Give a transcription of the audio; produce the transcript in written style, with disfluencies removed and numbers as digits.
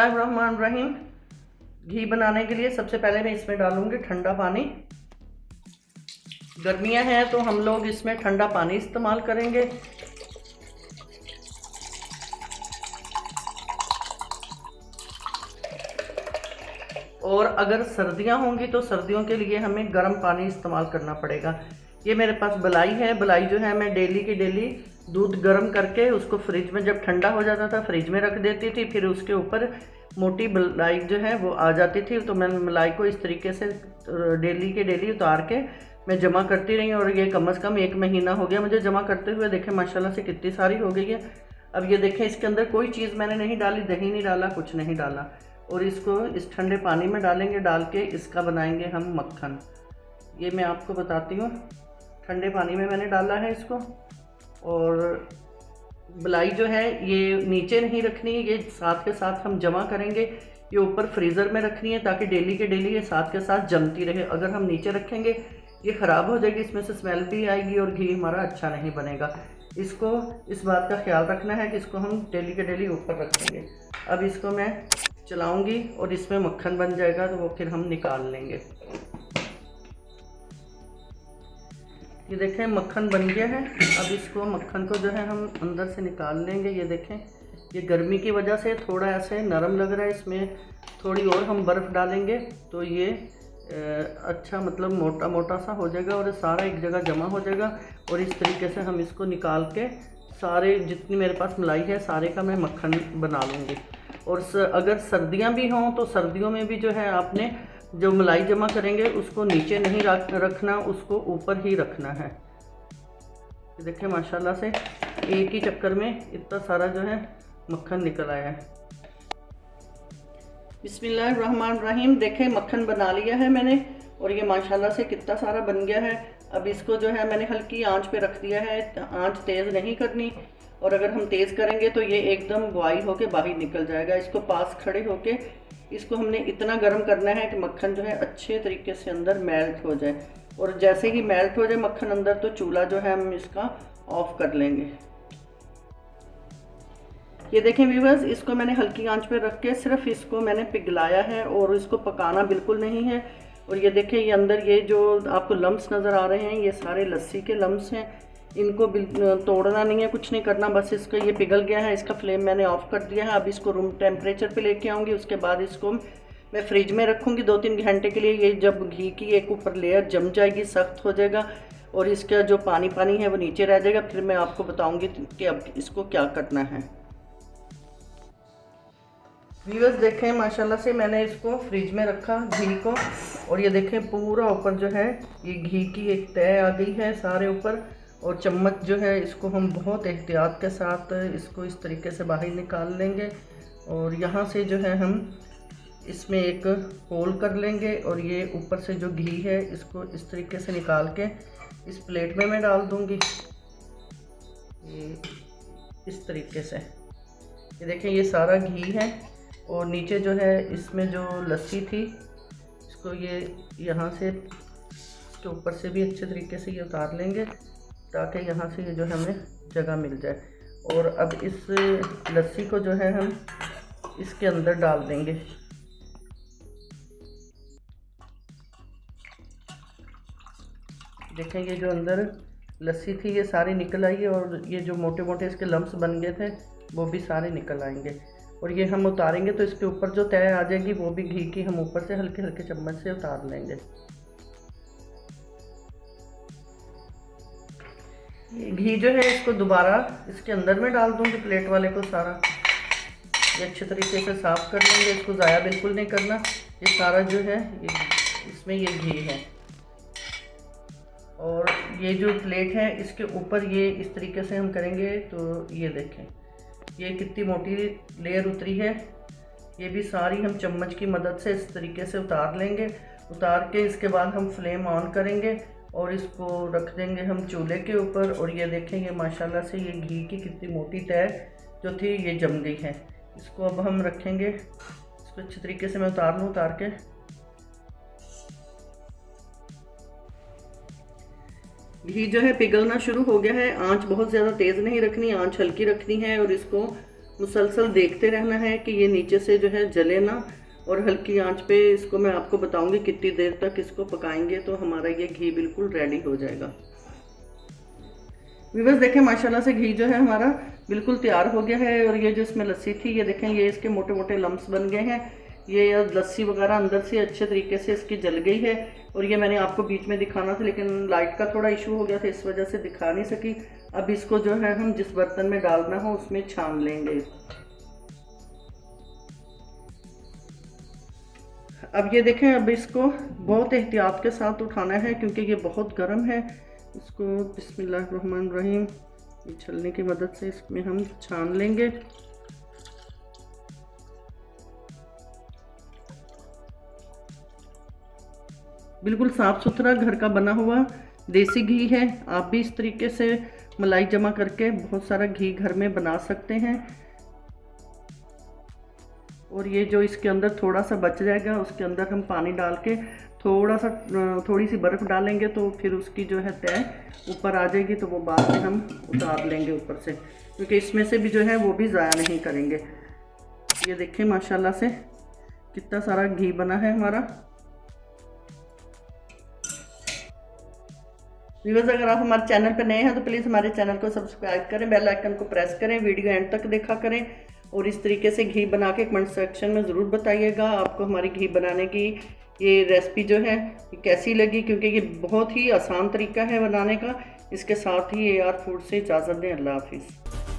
बिस्मिल्लाहिर्रहमानिर्रहीम। घी बनाने के लिए सबसे पहले मैं इसमें डालूंगी ठंडा पानी। गर्मियां हैं तो हम लोग इसमें ठंडा पानी इस्तेमाल करेंगे। और अगर सर्दियां होंगी तो सर्दियों के लिए हमें गर्म पानी इस्तेमाल करना पड़ेगा। ये मेरे पास बलाई है। बलाई जो है मैं डेली की डेली दूध गर्म करके उसको फ्रिज में, जब ठंडा हो जाता था फ्रिज में रख देती थी, फिर उसके ऊपर मोटी मलाई जो है वो आ जाती थी। तो मैं मलाई को इस तरीके से डेली के डेली उतार के मैं जमा करती रही और ये कम से कम 1 महीना हो गया मुझे जमा करते हुए। देखें माशाल्लाह से कितनी सारी हो गई है। अब ये देखें इसके अंदर कोई चीज़ मैंने नहीं डाली, दही नहीं डाला, कुछ नहीं डाला। और इसको इस ठंडे पानी में डालेंगे, डाल के इसका बनाएंगे हम मक्खन। ये मैं आपको बताती हूँ, ठंडे पानी में मैंने डाला है इसको। और बलाई जो है ये नीचे नहीं रखनी है, ये साथ के साथ हम जमा करेंगे। ये ऊपर फ्रीज़र में रखनी है ताकि डेली के डेली ये साथ के साथ जमती रहे। अगर हम नीचे रखेंगे ये ख़राब हो जाएगी, इसमें से स्मेल भी आएगी और घी हमारा अच्छा नहीं बनेगा। इसको इस बात का ख्याल रखना है कि इसको हम डेली के डेली ऊपर रखेंगे। अब इसको मैं चलाऊंगी और इसमें मक्खन बन जाएगा, तो वो फिर हम निकाल लेंगे। ये देखें मक्खन बन गया है। अब इसको मक्खन को जो है हम अंदर से निकाल लेंगे। ये देखें ये गर्मी की वजह से थोड़ा ऐसे नरम लग रहा है, इसमें थोड़ी और हम बर्फ़ डालेंगे तो ये अच्छा मतलब मोटा मोटा सा हो जाएगा और सारा एक जगह जमा हो जाएगा। और इस तरीके से हम इसको निकाल के सारे जितनी मेरे पास मलाई है सारे का मैं मक्खन बना लूँगी। और अगर सर्दियाँ भी हों तो सर्दियों में भी जो है आपने जो मलाई जमा करेंगे उसको नीचे नहीं रखना, उसको ऊपर ही रखना है। देखें माशाल्लाह से एक ही चक्कर में इतना सारा जो है मक्खन निकल आया है। बिस्मिल्लाहिर्रहमानिर्रहीम। देखें मक्खन बना लिया है मैंने और ये माशाल्लाह से कितना सारा बन गया है। अब इसको जो है मैंने हल्की आंच पे रख दिया है, आंच तेज़ नहीं करनी। और अगर हम तेज़ करेंगे तो ये एकदम बॉयल होके बाहर निकल जाएगा। इसको पास खड़े होके इसको हमने इतना गर्म करना है कि मक्खन जो है अच्छे तरीके से अंदर मेल्ट हो जाए। और जैसे ही मेल्ट हो जाए मक्खन अंदर तो चूल्हा जो है हम इसका ऑफ कर लेंगे। ये देखें व्यूअर्स, इसको मैंने हल्की आंच पे रख के सिर्फ इसको मैंने पिघलाया है और इसको पकाना बिल्कुल नहीं है। और ये देखें ये अंदर ये जो आपको लम्स नज़र आ रहे हैं ये सारे लस्सी के लम्स हैं, इनको तोड़ना नहीं है, कुछ नहीं करना, बस इसका ये पिघल गया है। इसका फ्लेम मैंने ऑफ कर दिया है। अब इसको रूम टेम्परेचर पे लेके आऊँगी। उसके बाद इसको मैं फ्रिज में रखूँगी 2-3 घंटे के लिए। ये जब घी की एक ऊपर लेयर जम जाएगी, सख्त हो जाएगा और इसका जो पानी पानी है वो नीचे रह जाएगा। फिर मैं आपको बताऊँगी कि अब इसको क्या करना है। व्यूअर्स देखें माशाल्लाह से मैंने इसको फ्रिज में रखा घी को और ये देखें पूरा ऊपर जो है ये घी की एक तय आ गई है सारे ऊपर। और चम्मच जो है इसको हम बहुत एहतियात के साथ इसको इस तरीके से बाहर निकाल लेंगे। और यहाँ से जो है हम इसमें एक होल कर लेंगे और ये ऊपर से जो घी है इसको इस तरीके से निकाल के इस प्लेट में मैं डाल दूँगी। ये इस तरीके से ये देखें ये सारा घी है और नीचे जो है इसमें जो लस्सी थी इसको ये यहाँ से इसके ऊपर से भी अच्छे तरीके से ये उतार लेंगे ताकि यहाँ से ये जो है हमें जगह मिल जाए। और अब इस लस्सी को जो है हम इसके अंदर डाल देंगे। देखें ये जो अंदर लस्सी थी ये सारी निकल आई है और ये जो मोटे मोटे इसके लम्स बन गए थे वो भी सारे निकल आएंगे। और ये हम उतारेंगे तो इसके ऊपर जो तय आ जाएगी वो भी घी की हम ऊपर से हल्के हल्के चम्मच से उतार लेंगे। ये घी जो है इसको दोबारा इसके अंदर में डाल दूँगी प्लेट वाले को सारा। ये अच्छे तरीके से साफ़ कर लेंगे, इसको ज़ाया बिल्कुल नहीं करना। ये सारा जो है इसमें ये घी है। और ये जो प्लेट है इसके ऊपर ये इस तरीके से हम करेंगे तो ये देखें ये कितनी मोटी लेयर उतरी है। ये भी सारी हम चम्मच की मदद से इस तरीके से उतार लेंगे। उतार के इसके बाद हम फ्लेम ऑन करेंगे और इसको रख देंगे हम चूल्हे के ऊपर। और ये देखें ये माशाल्लाह से ये घी की कितनी मोटी तय जो थी ये जम गई है। इसको अब हम रखेंगे, इसको अच्छे तरीके से मैं उतार लूँ। उतार के घी जो है पिघलना शुरू हो गया है। आंच बहुत ज़्यादा तेज़ नहीं रखनी, आंच हल्की रखनी है और इसको मुसलसल देखते रहना है कि ये नीचे से जो है जले ना, और हल्की आंच पे इसको मैं आपको बताऊंगी कितनी देर तक इसको पकाएंगे तो हमारा ये घी बिल्कुल रेडी हो जाएगा। व्यूअर्स देखें माशाल्लाह से घी जो है हमारा बिल्कुल तैयार हो गया है। और ये जो इसमें लस्सी थी ये देखें ये इसके मोटे मोटे लम्स बन गए हैं। ये लस्सी वगैरह अंदर से अच्छे तरीके से इसकी जल गई है। और ये मैंने आपको बीच में दिखाना था लेकिन लाइट का थोड़ा इशू हो गया था, इस वजह से दिखा नहीं सकी। अब इसको जो है हम जिस बर्तन में डालना हो उसमें छान लेंगे। अब ये देखें, अब इसको बहुत एहतियात के साथ उठाना है क्योंकि ये बहुत गर्म है। इसको बिस्मिल्लाहिर्रहमानिर्रहीम छलनी की मदद से इसमें हम छान लेंगे। बिल्कुल साफ़ सुथरा घर का बना हुआ देसी घी है। आप भी इस तरीके से मलाई जमा करके बहुत सारा घी घर में बना सकते हैं। और ये जो इसके अंदर थोड़ा सा बच जाएगा उसके अंदर हम पानी डाल के थोड़ी सी बर्फ़ डालेंगे तो फिर उसकी जो है तय ऊपर आ जाएगी, तो वो बाद में हम उतार लेंगे ऊपर से, क्योंकि इसमें से भी जो है वो भी ज़ाया नहीं करेंगे। ये देखें माशाल्लाह से कितना सारा घी बना है हमारा। व्यूअर्स अगर आप हमारे चैनल पर नए हैं तो प्लीज़ हमारे चैनल को सब्सक्राइब करें, बेल आइकन को प्रेस करें, वीडियो एंड तक देखा करें और इस तरीके से घी बना के कमेंट सेक्शन में ज़रूर बताइएगा आपको हमारी घी बनाने की ये रेसिपी जो है कैसी लगी, क्योंकि ये बहुत ही आसान तरीका है बनाने का। इसके साथ ही AR फूड से इजाज़त दें। अल्लाह हाफिज़।